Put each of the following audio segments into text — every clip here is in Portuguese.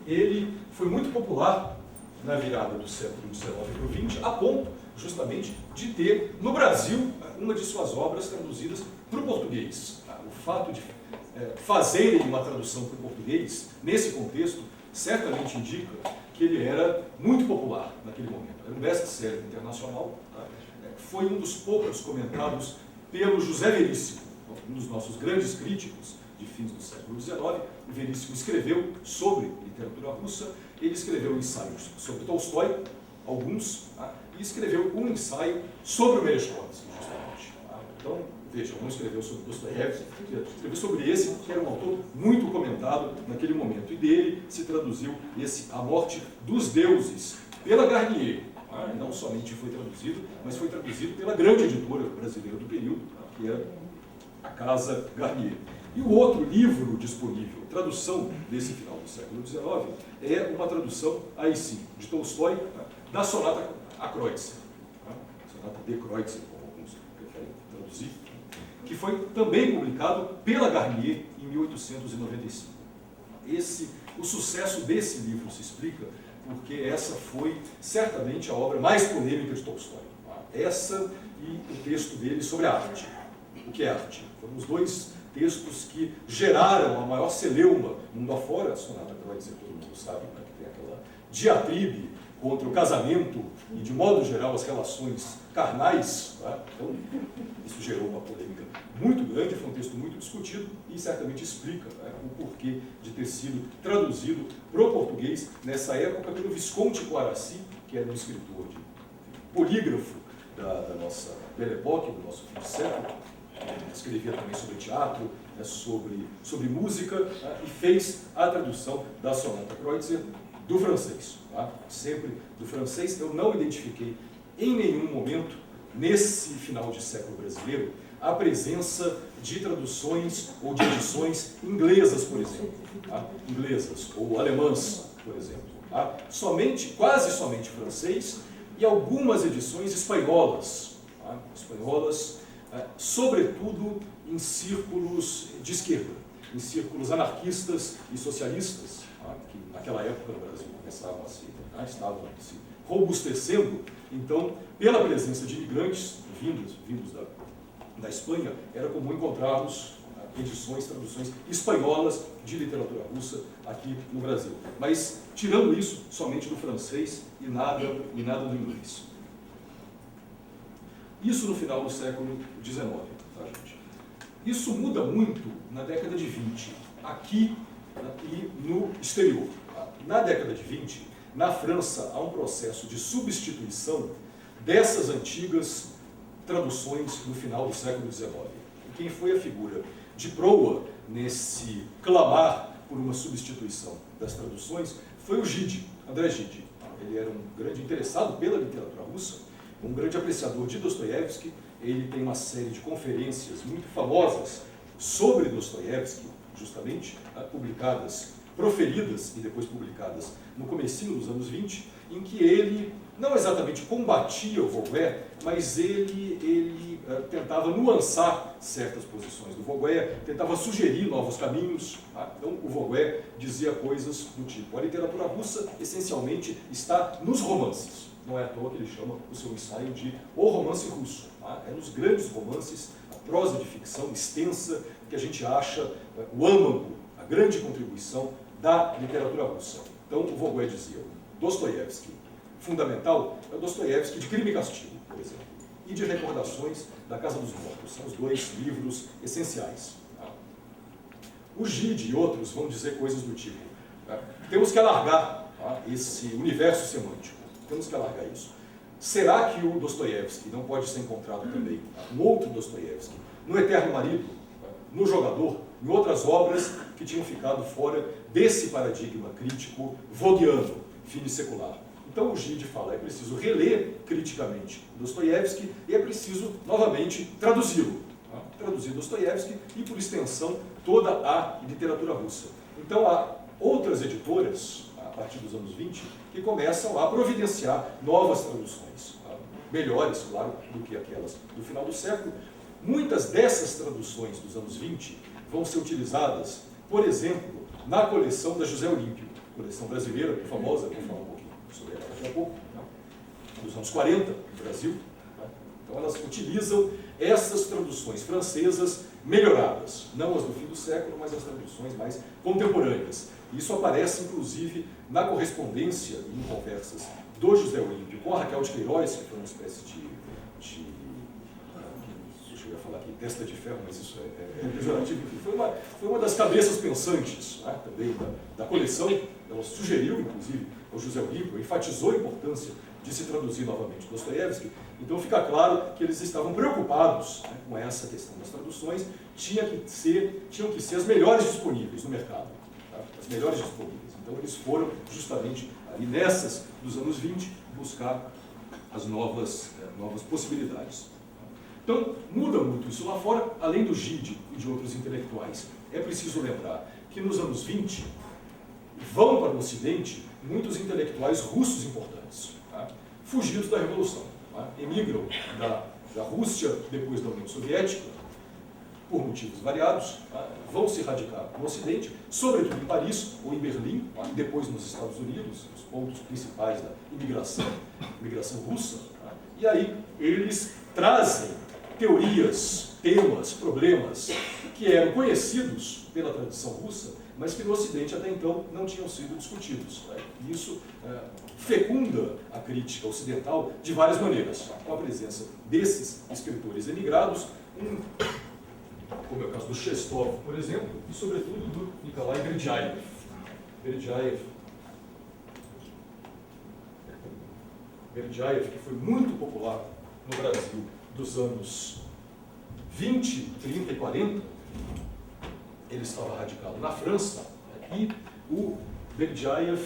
ele foi muito popular na virada do século XIX para o XX, a ponto, justamente, de ter, no Brasil, uma de suas obras traduzidas para o português. O fato de fazerem uma tradução para o português, nesse contexto, certamente indica que ele era muito popular naquele momento. Era um best-seller internacional, foi um dos poucos comentados pelo José Veríssimo, um dos nossos grandes críticos de fins do século XIX. O Veríssimo escreveu sobre literatura russa, ele escreveu ensaios sobre Tolstói, alguns, e escreveu um ensaio sobre o Merezhkovsky, justamente. Então, veja, não escreveu sobre Dostoiévski, escreveu sobre esse, que era um autor muito comentado naquele momento, e dele se traduziu A Morte dos Deuses, pela Garnier. Não somente foi traduzido, mas foi traduzido pela grande editora brasileira do período, que era a Casa Garnier. E o outro livro disponível, tradução desse final do século XIX, é uma tradução, aí sim, de Tolstói, da Sonata a Kreutzer, Sonata de Kreutzer, como alguns preferem traduzir, que foi também publicado pela Garnier em 1895. O sucesso desse livro se explica porque essa foi certamente a obra mais polêmica de Tolstói. Essa e o texto dele sobre a arte. O que é arte? Foram os dois textos que geraram a maior celeuma mundo afora. A Sonata Kreutzer, todo mundo sabe, que tem aquela diatribe contra o casamento e, de modo geral, as relações carnais. Então, isso gerou uma polêmica muito grande, foi um texto muito discutido e certamente explica o porquê de ter sido traduzido para o português nessa época pelo Visconde Coaraci, que era um escritor polígrafo da nossa Belle Époque, do nosso fim de século. Escrevia também sobre teatro, sobre música, e fez a tradução da Sonata Kreutzer do francês. Sempre do francês. Eu não identifiquei em nenhum momento, nesse final de século brasileiro, a presença de traduções ou de edições inglesas, por exemplo. Inglesas ou alemãs, por exemplo. Quase somente francês e algumas edições espanholas. Sobretudo em círculos de esquerda, em círculos anarquistas e socialistas, que naquela época no Brasil estavam se robustecendo. Então, pela presença de imigrantes vindos da Espanha, era comum encontrarmos edições, traduções espanholas de literatura russa aqui no Brasil. Mas, tirando isso, somente do francês e nada do inglês. Isso no final do século XIX, tá, gente? Isso muda muito na década de 20, aqui e no exterior. Na década de 20, na França, há um processo de substituição dessas antigas traduções no final do século XIX. E quem foi a figura de proa nesse clamar por uma substituição das traduções foi o Gide, André Gide. Ele era um grande interessado pela literatura russa, um grande apreciador de Dostoiévski. Ele tem uma série de conferências muito famosas sobre Dostoiévski, justamente, proferidas e depois publicadas no comecinho dos anos 20, em que ele não exatamente combatia o Vogüé, mas ele tentava nuançar certas posições do Vogüé, tentava sugerir novos caminhos. Então, o Vogüé dizia coisas do tipo: a literatura russa, essencialmente, está nos romances. Não é à toa que ele chama o seu ensaio de O Romance Russo. É nos grandes romances, a prosa de ficção extensa, que a gente acha o âmago, a grande contribuição da literatura russa. Então, o Vogüé dizia: Dostoiévski, fundamental, é o Dostoiévski de Crime e Castigo, por exemplo, e de Recordações da Casa dos Mortos. São os dois livros essenciais. O Gide e outros vão dizer coisas do tipo: temos que alargar esse universo semântico, temos que alargar isso. Será que o Dostoiévski não pode ser encontrado também, um outro Dostoiévski, no Eterno Marido, no Jogador, em outras obras que tinham ficado fora desse paradigma crítico voguiano, finissecular? Então o Gide fala: é preciso reler criticamente Dostoiévski e é preciso, novamente, traduzi-lo. Traduzir Dostoiévski e, por extensão, toda a literatura russa. Então há outras editoras, a partir dos anos 20, que começam a providenciar novas traduções, melhores, claro, do que aquelas do final do século. Muitas dessas traduções dos anos 20 vão ser utilizadas, por exemplo, na coleção da José Olímpio. coleção brasileira, famosa, vou falar um pouquinho sobre ela daqui a pouco, né? Dos anos 40, no Brasil. Né? Então elas utilizam essas traduções francesas melhoradas, não as do fim do século, mas as traduções mais contemporâneas. Isso aparece, inclusive, na correspondência e em conversas do José Olímpio com a Raquel de Queiroz, que foi uma espécie de deixa eu falar aqui, testa de ferro, mas isso é pejorativo. Foi uma das cabeças pensantes, né, também da coleção. Ela sugeriu, inclusive, ao José Olímpio, enfatizou a importância de se traduzir novamente Dostoiévski. Então fica claro que eles estavam preocupados, né, com essa questão das traduções, tinham que ser as melhores disponíveis no mercado, tá? As melhores disponíveis. Então eles foram justamente ali nessas dos anos 20 buscar as novas possibilidades. Então muda muito isso lá fora, além do Gide e de outros intelectuais. É preciso lembrar que nos anos 20 vão para o Ocidente muitos intelectuais russos importantes, tá? Fugidos da Revolução, tá? Emigram da Rússia depois da União Soviética, por motivos variados, tá? Vão se radicar no Ocidente, sobretudo em Paris ou em Berlim, tá? E depois nos Estados Unidos, os pontos principais da imigração russa, tá? E aí eles trazem teorias, temas, problemas que eram conhecidos pela tradição russa, mas que no Ocidente até então não tinham sido discutidos. Tá? E isso fecunda a crítica ocidental de várias maneiras, tá? Com a presença desses escritores emigrados, como é o caso do Chestov, por exemplo, e sobretudo do Nikolai Berdyaev. Berdyaev, que foi muito popular no Brasil dos anos 20, 30 e 40, ele estava radicado na França, e o Berdyaev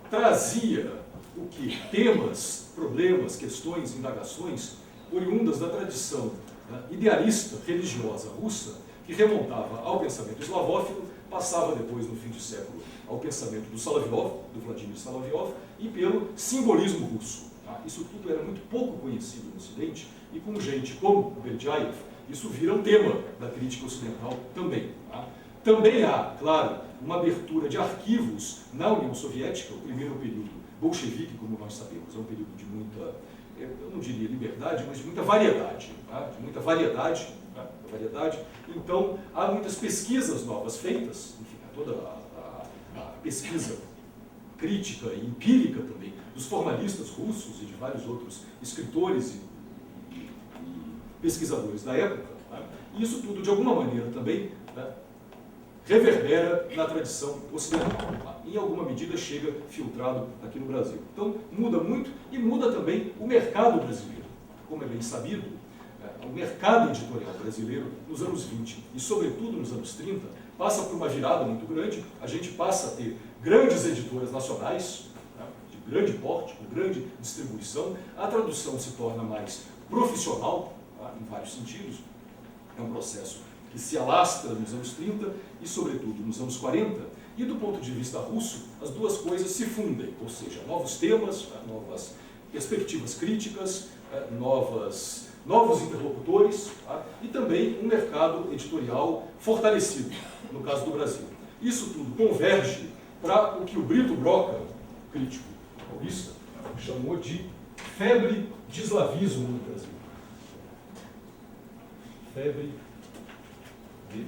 trazia o que? Temas, problemas, questões, indagações oriundas da tradição, né, idealista religiosa russa, que remontava ao pensamento eslavófilo, passava depois, no fim do século, ao pensamento do Solovyov, do Vladimir Solovyov, e pelo simbolismo russo. Tá? Isso tudo era muito pouco conhecido no Ocidente, e com gente como Berdyaev, isso vira um tema da crítica ocidental também. Tá? Também há, claro, uma abertura de arquivos na União Soviética, o primeiro período bolchevique, como nós sabemos, é um período de muita, eu não diria liberdade, mas de muita variedade. Tá? De muita variedade, tá? Então, há muitas pesquisas novas feitas, enfim, toda a pesquisa crítica e empírica também dos formalistas russos e de vários outros escritores e pesquisadores da época, tá? E isso tudo, de alguma maneira, também, tá, reverbera na tradição ocidental. Tá? Em alguma medida chega filtrado aqui no Brasil. Então, muda muito e muda também o mercado brasileiro. Como é bem sabido, o mercado editorial brasileiro, nos anos 20 e, sobretudo, nos anos 30, passa por uma virada muito grande. A gente passa a ter grandes editoras nacionais, tá, de grande porte, com grande distribuição. A tradução se torna mais profissional, tá, em vários sentidos. É um processo que se alastra nos anos 30 e, sobretudo, nos anos 40. E, do ponto de vista russo, as duas coisas se fundem, ou seja, novos temas, novas perspectivas críticas, novos interlocutores, tá? E também um mercado editorial fortalecido, no caso do Brasil. Isso tudo converge para o que o Brito Broca, crítico paulista, chamou de febre de eslavismo no Brasil. Febre de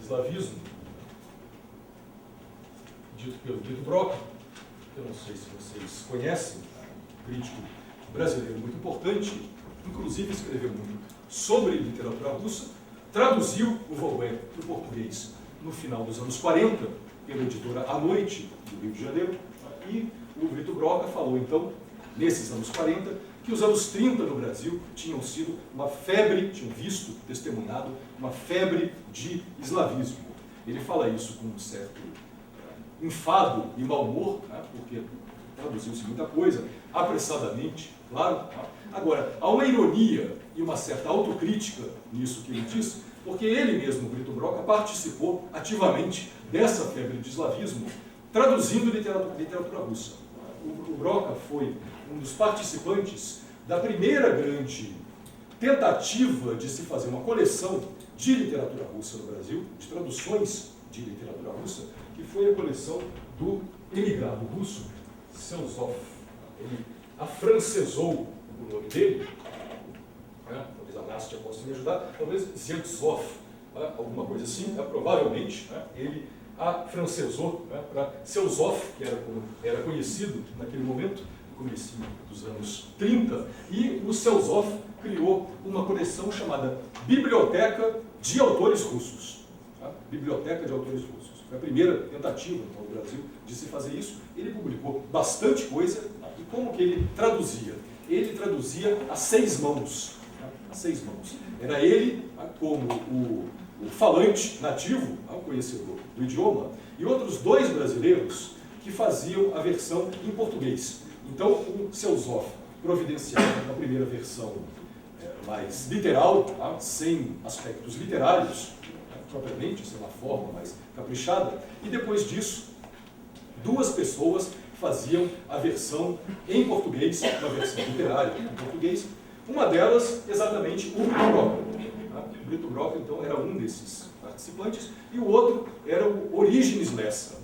eslavismo, dito pelo Brito Broca, eu não sei se vocês conhecem, um crítico brasileiro muito importante, inclusive escreveu muito sobre literatura russa, traduziu o Vauban para o português no final dos anos 40, pela editora A Noite, do Rio de Janeiro, e o Brito Broca falou, então, nesses anos 40, que os anos 30 no Brasil tinham sido uma febre, tinham visto, testemunhado, uma febre de eslavismo. Ele fala isso com um certo enfado e mau humor, né, porque traduziu-se muita coisa, apressadamente, claro. Agora, há uma ironia e uma certa autocrítica nisso que ele diz, porque ele mesmo, Brito Broca, participou ativamente dessa febre de eslavismo, traduzindo literatura russa. O Broca foi um dos participantes da primeira grande tentativa de se fazer uma coleção de literatura russa no Brasil, de traduções de literatura russa, que foi a coleção do emigrado russo Selzov. Ele afrancesou o nome dele, talvez a Nástia possa me ajudar, talvez Zemtsov, alguma coisa assim, provavelmente ele afrancesou para Selzov, que era como era conhecido naquele momento, no começo dos anos 30, e o Selzov criou uma coleção chamada Biblioteca de Autores Russos. Biblioteca de Autores Russos. Foi a primeira tentativa no Brasil de se fazer isso. Ele publicou bastante coisa. E como que ele traduzia? Ele traduzia a 6 mãos. A 6 mãos. Era ele, como o falante nativo, o conhecedor do idioma, e outros 2 brasileiros que faziam a versão em português. Então, o Selzov providenciava a primeira versão mais literal, sem aspectos literários, propriamente, sem uma forma mais caprichada, e depois disso, 2 pessoas faziam a versão em português, uma versão literária em português, uma delas exatamente o Brito Broca. O Brito Broca, então, era um desses participantes, e o outro era o Orígenes Lessa.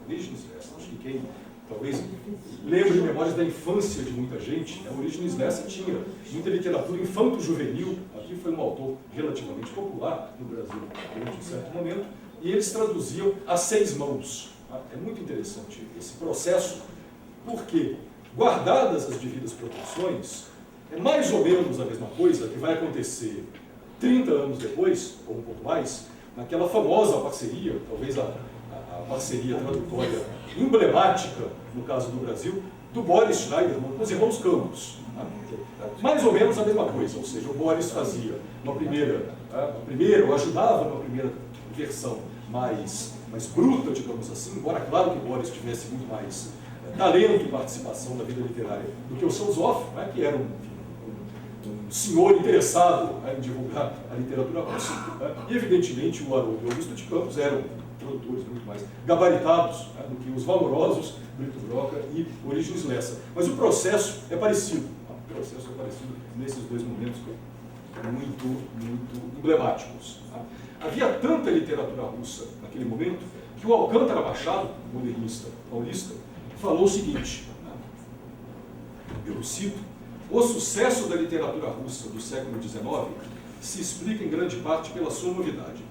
Orígenes Lessa, acho que quem talvez lembre memórias da infância de muita gente, a Orígenes Lessa tinha muita literatura infanto-juvenil, aqui foi um autor relativamente popular no Brasil durante um certo momento, e eles traduziam a 6 mãos. É muito interessante esse processo, porque, guardadas as devidas proporções, é mais ou menos a mesma coisa que vai acontecer 30 anos depois, ou um pouco mais, naquela famosa parceria, talvez a parceria tradutória emblemática, no caso do Brasil, do Boris Schneiderman com os irmãos Campos. Mais ou menos a mesma coisa, ou seja, o Boris fazia uma primeira, ou ajudava numa primeira versão mais bruta, digamos assim, embora claro que o Boris tivesse muito mais talento e participação na vida literária do que o Selzov, que era um senhor interessado em divulgar a literatura russa, e evidentemente o Haroldo e o Augusto de Campos eram tradutores muito mais gabaritados do que os valorosos Brito Broca e Orígenes Lessa. Mas o processo é parecido. O processo é parecido nesses 2 momentos muito emblemáticos. Havia tanta literatura russa naquele momento que o Alcântara Machado, modernista paulista, falou o seguinte, eu cito: o sucesso da literatura russa do século XIX se explica em grande parte pela sua novidade.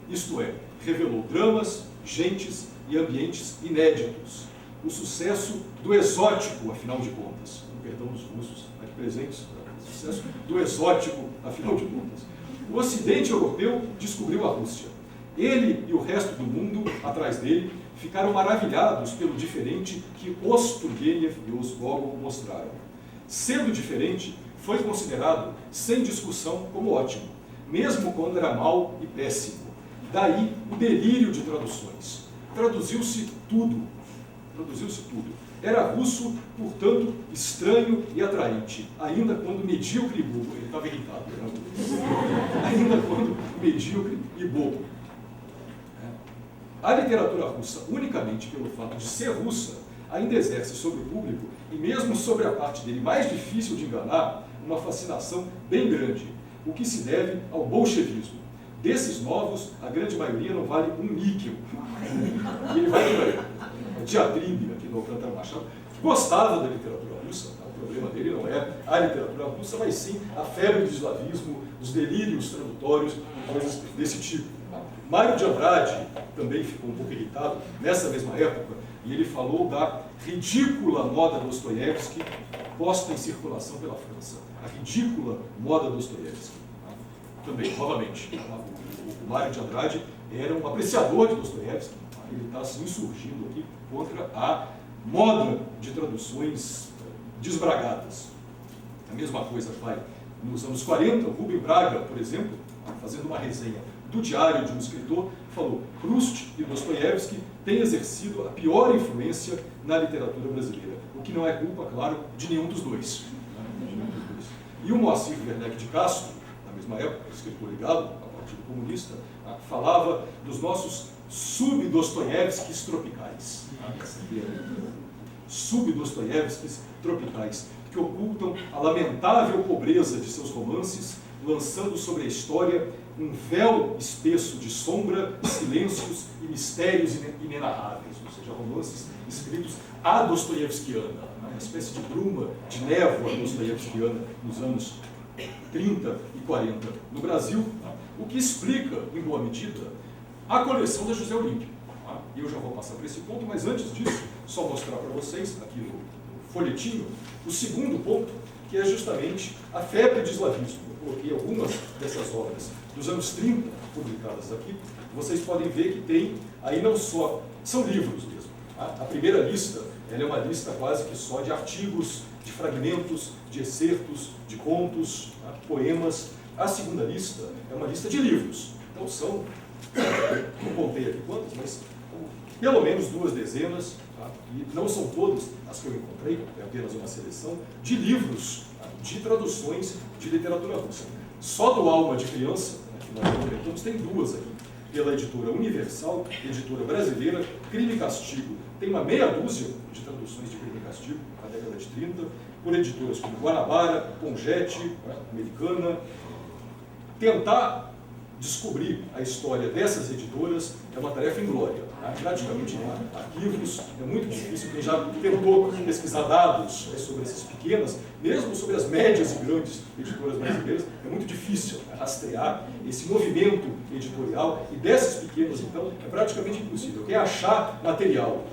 Isto é, revelou dramas, gentes e ambientes inéditos. O sucesso do exótico, afinal de contas. Com perdão dos russos aqui presentes, o sucesso do exótico, afinal de contas. O Ocidente europeu descobriu a Rússia. Ele e o resto do mundo, atrás dele, ficaram maravilhados pelo diferente que os Turgenev e os Gogol mostraram. Sendo diferente, foi considerado, sem discussão, como ótimo, mesmo quando era mau e péssimo. Daí o delírio de traduções. Traduziu-se tudo. Era russo, portanto, estranho e atraente, ainda quando medíocre e bobo. Ele estava irritado, né? Ainda quando medíocre e bobo. A literatura russa, unicamente pelo fato de ser russa, ainda exerce sobre o público, e mesmo sobre a parte dele mais difícil de enganar, uma fascinação bem grande, o que se deve ao bolchevismo. Desses novos, a grande maioria não vale um níquel. E ele vai por aí. A diatribe aqui no Alcântara Machado, que gostava da literatura russa. O problema dele não é a literatura russa, mas sim a febre do eslavismo, os delírios tradutórios, coisas desse tipo. Mário de Andrade também ficou um pouco irritado nessa mesma época, e ele falou da ridícula moda Dostoiévski posta em circulação pela França. A ridícula moda Dostoiévski. Também, novamente, o Mário de Andrade era um apreciador de Dostoiévski. Ele está se insurgindo aqui contra a moda de traduções desbragadas. A mesma coisa vai nos anos 40, o Rubem Braga, por exemplo, fazendo uma resenha do Diário de um Escritor, falou: Proust e Dostoiévski têm exercido a pior influência na literatura brasileira, o que não é culpa, claro, de nenhum dos dois. E o Moacir Werneck de Castro, na mesma época, escritor ligado ao Partido Comunista, falava dos nossos sub-Dostoiévskis tropicais. Sub-Dostoiévskis tropicais, que ocultam a lamentável pobreza de seus romances lançando sobre a história um véu espesso de sombra, silêncios e mistérios inenarráveis, ou seja, romances escritos à dostoievskiana, uma espécie de bruma, de névoa dostoievskiana nos anos 30 e 40 no Brasil, o que explica, em boa medida, a coleção da José Olímpio. Eu já vou passar por esse ponto, mas antes disso, só mostrar para vocês, aqui no folhetinho, o segundo ponto, que é justamente a febre de eslavismo. Eu coloquei algumas dessas obras dos anos 30, publicadas aqui. Vocês podem ver que tem, aí não só, são livros mesmo. A primeira lista, ela é uma lista quase que só de artigos, de fragmentos, de excertos, de contos, poemas. A segunda lista é uma lista de livros. Então são, não contei aqui quantas, mas pelo menos 2 dezenas, e não são todas as que eu encontrei, é apenas uma seleção, de livros, de traduções de literatura russa. Só do Alma de Criança, que nós enfrentamos, tem 2 aqui, pela editora Universal, editora brasileira, Crime e Castigo. Tem uma meia dúzia de traduções de Crime e Castigo, na década de 30, por editoras como Guanabara, Pongete, americana. Tentar descobrir a história dessas editoras é uma tarefa inglória. Praticamente não há arquivos, é muito difícil. Quem já tentou pesquisar dados sobre essas pequenas, mesmo sobre as médias e grandes editoras brasileiras, é muito difícil rastrear esse movimento editorial, e dessas pequenas, então, é praticamente impossível. Quem achar material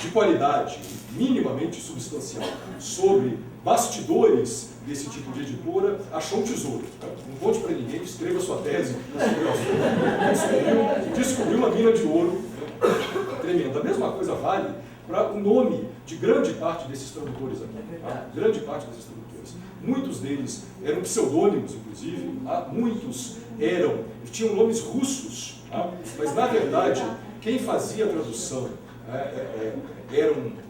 de qualidade, minimamente substancial, sobre bastidores desse tipo de editora, achou um tesouro. Não conte para ninguém, escreva sua tese sobre o assunto. Descobriu uma mina de ouro tremenda. A mesma coisa vale para o nome de grande parte desses tradutores aqui. Grande parte desses tradutores. Muitos deles eram pseudônimos, inclusive. Muitos tinham nomes russos. Mas, na verdade, quem fazia a tradução era um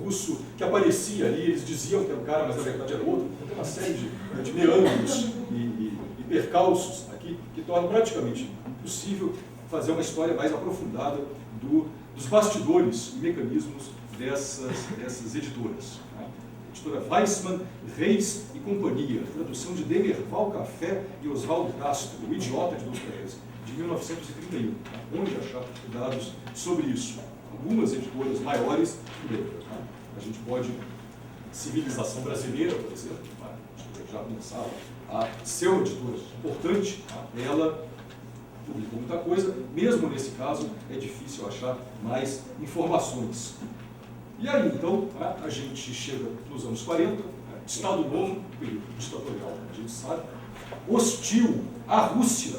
russo que aparecia ali, eles diziam que era um cara, mas na verdade era outro. Tem uma série de meandros e percalços aqui que tornam praticamente impossível fazer uma história mais aprofundada dos bastidores e mecanismos dessas editoras. Editora Weissmann, Reis e Companhia, tradução de Demerval Café e Oswaldo Castro, O Idiota de Dostoiévski, de 1931. Onde achar dados sobre isso? Algumas editoras maiores que outras. A gente pode, Civilização Brasileira, por exemplo, já pensava a ser uma editora importante, ela publicou muita coisa, mesmo nesse caso é difícil achar mais informações. E aí, então, a gente chega nos anos 40, Estado Novo, período ditatorial, a gente sabe, hostil à Rússia.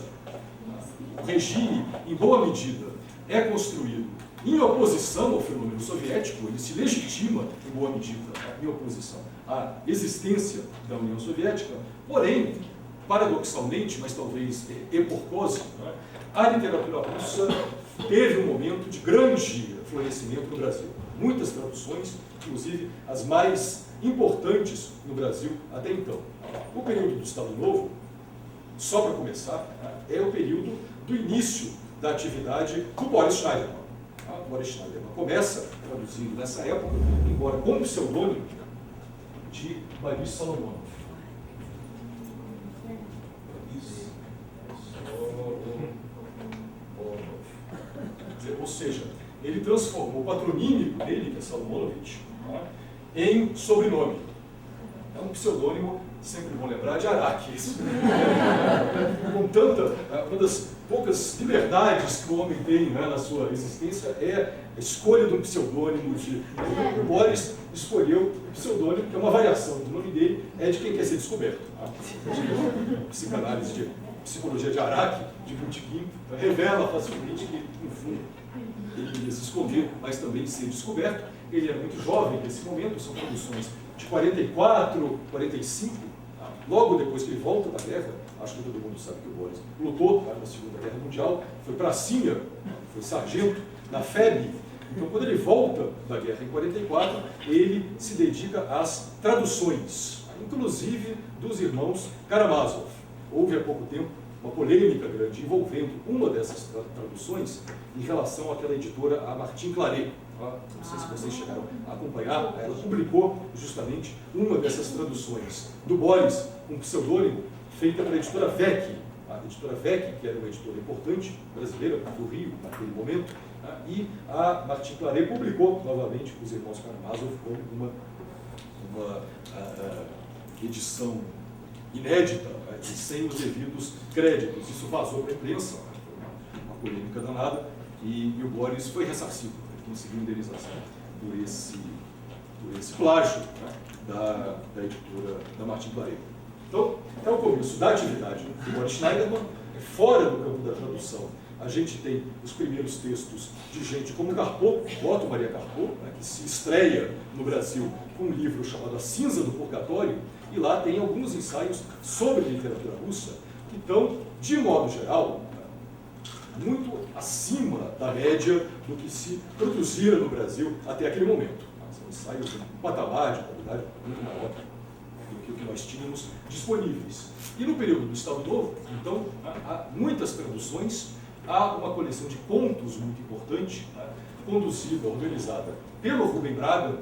O regime, em boa medida, é construído em oposição ao fenômeno soviético, ele se legitima, em boa medida, em oposição à existência da União Soviética, porém, paradoxalmente, mas talvez por causa, a literatura russa teve um momento de grande florescimento no Brasil. Muitas traduções, inclusive as mais importantes no Brasil até então. O período do Estado Novo, só para começar, é o período do início da atividade do Boris Schneiderman. Boris Schneiderman começa traduzindo nessa época, embora com o pseudônimo de Boris Salomonov. Ou seja, ele transformou o patronímico dele, que é Salomonovich, em sobrenome. É um pseudônimo, sempre bom lembrar, de Araque. Com tanta, uma das poucas liberdades que o homem tem na sua existência é a escolha de um pseudônimo. O Boris escolheu o pseudônimo, que é uma variação do nome dele, é de quem quer ser descoberto. Psicanálise de psicologia de Araque, de Butkin, revela facilmente que, no fundo, ele ia se esconder, mas também ser descoberto. Ele é muito jovem nesse momento, são produções de 44, 45, logo depois que ele volta da guerra. Acho que todo mundo sabe que o Boris lutou na Segunda Guerra Mundial, foi pracinha, foi sargento na FEB. Então, quando ele volta da guerra em 44, ele se dedica às traduções, inclusive dos irmãos Karamazov. Houve há pouco tempo uma polêmica grande envolvendo uma dessas traduções em relação àquela editora, a Martin Claret, não sei se vocês chegaram a acompanhar, ela publicou justamente uma dessas traduções do Boris, um pseudônimo, feita pela editora VEC. A editora VEC, que era uma editora importante, brasileira, do Rio, naquele momento, e a Martin Claret publicou novamente com os irmãos Karamazov como uma edição inédita, e sem os devidos créditos. Isso vazou para a imprensa, foi uma polêmica danada, e o Boris foi ressarcido, conseguiu indenização por esse plágio, da editora da Martin Claret. Então, é o começo da atividade do Boris Schneiderman, fora do campo da tradução. A gente tem os primeiros textos de gente como Carpeaux, Otto Maria Carpeaux, que se estreia no Brasil com um livro chamado A Cinza do Purgatório, e lá tem alguns ensaios sobre literatura russa que estão, de modo geral, muito acima da média do que se produzira no Brasil até aquele momento. São ensaios de um patamar de qualidade muito maior do que o que nós tínhamos disponíveis. E no período do Estado Novo, então, há muitas traduções, há uma coleção de contos muito importante, conduzida, organizada pelo Rubem Braga,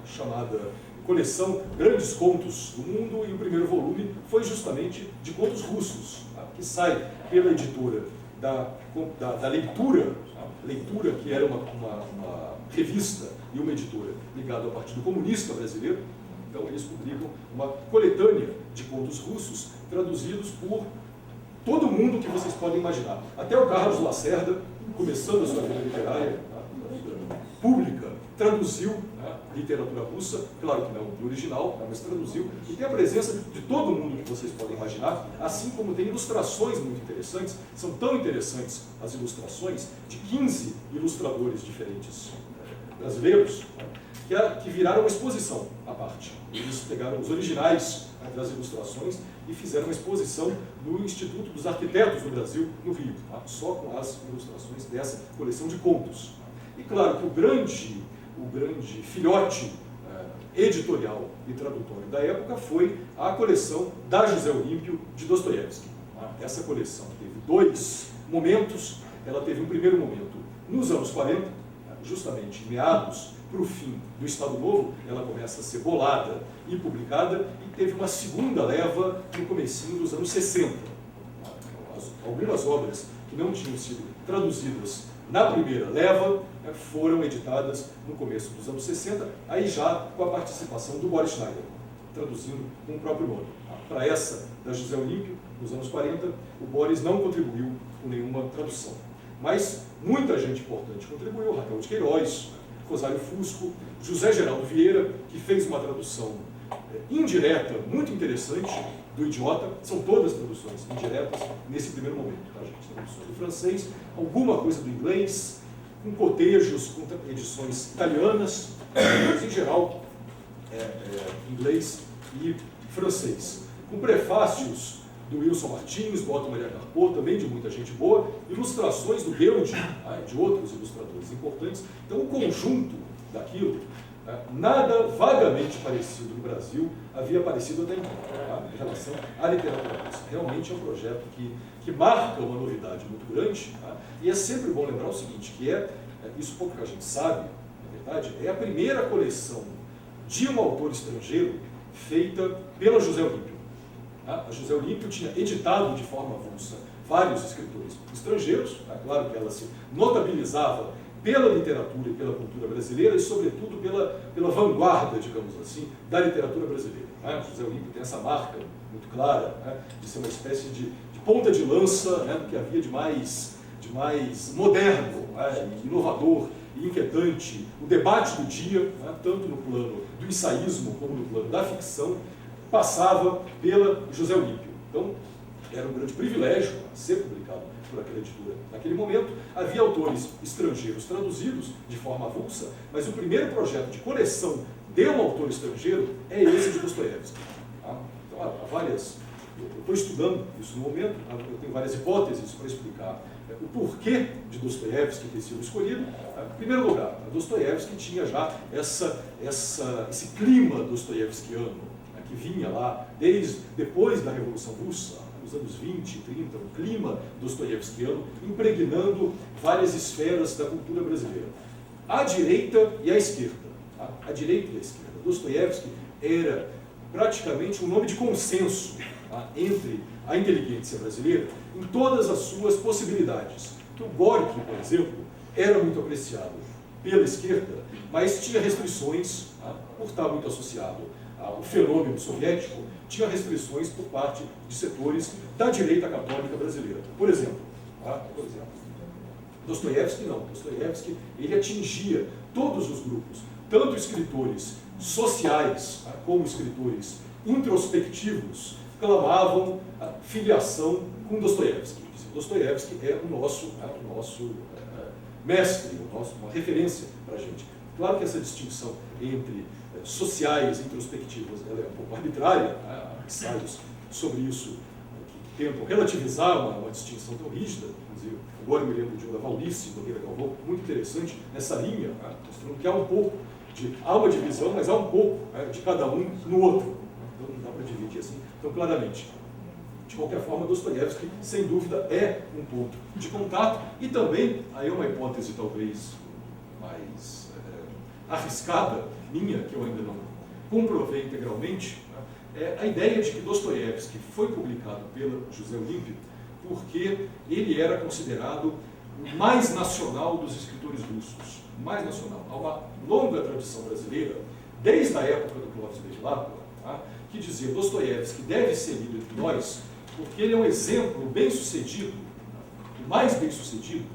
chamada Coleção Grandes Contos do Mundo, e o primeiro volume foi justamente de contos russos, que sai pela editora da Leitura, Leitura, que era uma revista e uma editora ligada ao Partido Comunista Brasileiro. Então eles publicam uma coletânea de contos russos traduzidos por todo mundo que vocês podem imaginar. Até o Carlos Lacerda, começando a sua vida literária, pública, traduziu literatura russa, claro que não do original, mas traduziu, e tem a presença de todo mundo que vocês podem imaginar, assim como tem ilustrações muito interessantes. São tão interessantes as ilustrações de 15 ilustradores diferentes brasileiros, que viraram uma exposição à parte. Eles pegaram os originais das ilustrações e fizeram uma exposição no Instituto dos Arquitetos do Brasil, no Rio, só com as ilustrações dessa coleção de contos. E claro que o grande filhote editorial e tradutório da época foi a coleção da José Olímpio de Dostoiévski. Essa coleção teve dois momentos. Ela teve um primeiro momento nos anos 40, justamente meados para o fim do Estado Novo, ela começa a ser bolada e publicada, e teve uma segunda leva no comecinho dos anos 60. Algumas obras que não tinham sido traduzidas na primeira leva foram editadas no começo dos anos 60, aí já com a participação do Boris Schneiderman, traduzindo com o próprio nome. Para essa da José Olímpio, nos anos 40, o Boris não contribuiu com nenhuma tradução. Mas muita gente importante contribuiu: Raquel de Queiroz, Rosário Fusco, José Geraldo Vieira, que fez uma tradução indireta, muito interessante, do Idiota. São todas traduções indiretas nesse primeiro momento, tá, gente? Traduções do francês, alguma coisa do inglês, com cotejos, com edições italianas, mas em geral inglês e francês. Com prefácios do Wilson Martins, do Otto Maria Carpeaux, também de muita gente boa, ilustrações do Beude, de outros ilustradores importantes. Então, o conjunto daquilo, nada vagamente parecido no Brasil havia aparecido até então, em relação à literatura russa. Realmente é um projeto que marca uma novidade muito grande, e é sempre bom lembrar o seguinte, que isso pouco que a gente sabe, na verdade, é a primeira coleção de um autor estrangeiro feita pela José Olímpio. A José Olímpio tinha editado de forma avulsa vários escritores estrangeiros, claro que ela se notabilizava pela literatura e pela cultura brasileira e, sobretudo, pela vanguarda, digamos assim, da literatura brasileira. José Olímpio tem essa marca muito clara, de ser uma espécie de ponta de lança, do que havia de mais moderno, inovador e inquietante. O debate do dia, tanto no plano do ensaísmo como no plano da ficção, passava pela José Olímpio. Então, era um grande privilégio ser publicado por aquela editora. Naquele momento, havia autores estrangeiros traduzidos de forma avulsa, mas o primeiro projeto de coleção de um autor estrangeiro é esse de Dostoiévski. Então, há várias... Eu estou estudando isso no momento, eu tenho várias hipóteses para explicar o porquê de Dostoiévski ter sido escolhido. Em primeiro lugar, Dostoiévski tinha já esse clima dostoiévskiano, que vinha lá desde depois da Revolução Russa, nos anos 20 e 30, um clima dostoiévskiano impregnando várias esferas da cultura brasileira. a direita e a esquerda. Tá? A direita e a esquerda. Dostoiévski era praticamente um nome de consenso, tá, entre a inteligência brasileira em todas as suas possibilidades. Que o Gorky, por exemplo, era muito apreciado pela esquerda, mas tinha restrições, tá, por estar muito associado ao fenômeno soviético, tinha restrições por parte de setores da direita católica brasileira. Por exemplo, Dostoiévski não. Dostoiévski, ele atingia todos os grupos, tanto escritores sociais, tá, como escritores introspectivos, clamavam a filiação com Dostoiévski. Dostoiévski é o nosso mestre, uma referência para a gente. Claro que essa distinção entre sociais e introspectivas ela é um pouco arbitrária, há ensaios sobre isso que tentam relativizar uma distinção tão rígida. Inclusive, agora eu me lembro de uma da Valdice, Nogueira Galvão, muito interessante nessa linha, mostrando que há um pouco há uma divisão, mas há um pouco de cada um no outro. Então não dá para dividir assim tão claramente. De qualquer forma, Dostoiévski, sem dúvida, é um ponto de contato e também, aí é uma hipótese talvez mais arriscada, minha, que eu ainda não comprovei integralmente, é a ideia de que Dostoiévski foi publicado pela José Olímpio porque ele era considerado o mais nacional dos escritores russos. Mais nacional. Há uma longa tradição brasileira, desde a época do Clóvis Bevilacqua, tá, que dizia que Dostoiévski deve ser lido entre nós porque ele é um exemplo bem-sucedido, o mais bem-sucedido,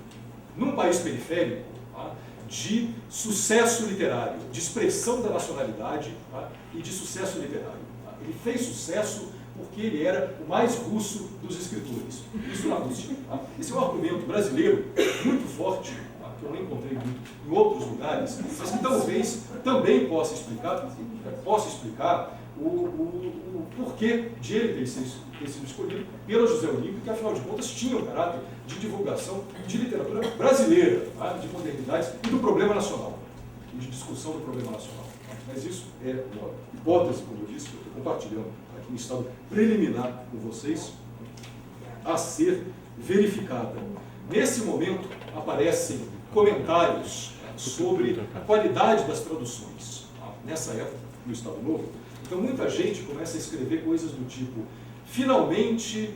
num país periférico, tá, de sucesso literário, de expressão da nacionalidade, tá, e de sucesso literário. Tá. Ele fez sucesso porque ele era o mais russo dos escritores. Isso na Rússia. Tá. Esse é um argumento brasileiro muito forte, tá, que eu não encontrei muito em outros lugares, mas que talvez também possa explicar o porquê de ele ter sido escolhido pela José Olímpio, que afinal de contas tinha um caráter de divulgação de literatura brasileira, tá, de modernidades e do problema nacional, e de discussão do problema nacional. Tá. Mas isso é uma hipótese, como eu disse, que eu estou compartilhando aqui em estado preliminar com vocês, a ser verificada. Nesse momento aparecem comentários sobre a qualidade das traduções, tá, nessa época, no Estado Novo. Então muita gente começa a escrever coisas do tipo: finalmente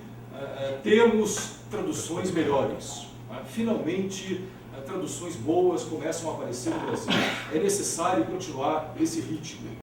temos traduções melhores, finalmente traduções boas começam a aparecer no Brasil, é necessário continuar esse ritmo.